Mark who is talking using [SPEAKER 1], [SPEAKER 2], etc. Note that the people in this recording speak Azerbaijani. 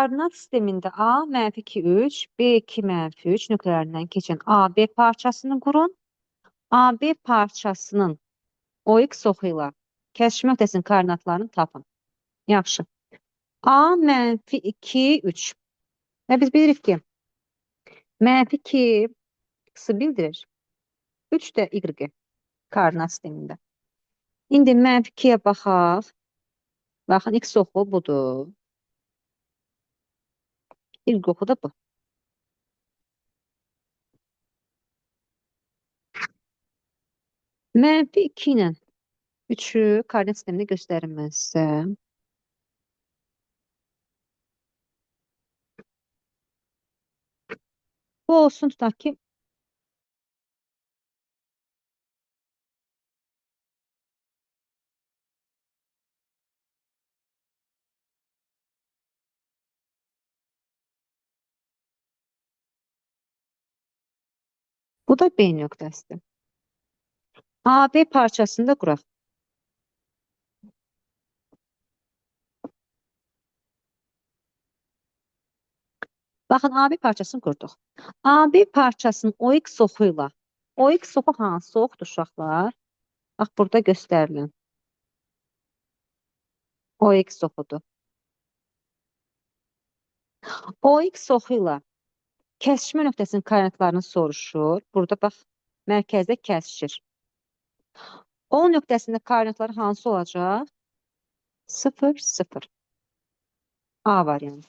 [SPEAKER 1] Koordinat sistemində A -2, 3, B2 -3 nöqtələrindən keçən AB parçasını qurun. AB parçasının OX oxu ilə kəsişmə nöqtəsinin koordinatlarını tapın. Yaxşı. A -2, 3. Və biz bilirik ki, -2 x-i bildirir. 3 də y koordinat sistemində. İndi -2-yə baxaq. Baxın, x oxu budur. Y oxu da bu. -2 ilə 3-ü koordinat sistemində göstərim mən sizə. Bu olsun, tutaq ki, bu da B nöqtəsidir. AB parçasını da quraq. Baxın, AB parçasını qurduq. AB parçasının OX oxu ilə. OX oxu hansı oxudur uşaqlar? Bax, burada göstərilin. OX oxudur. OX oxu ilə kəsişmə nöqtəsinin koordinatlarını soruşur. Burada bax, mərkəzdə kəsişir. O nöqtəsində koordinatları hansı olacaq? 0, 0. A variantı.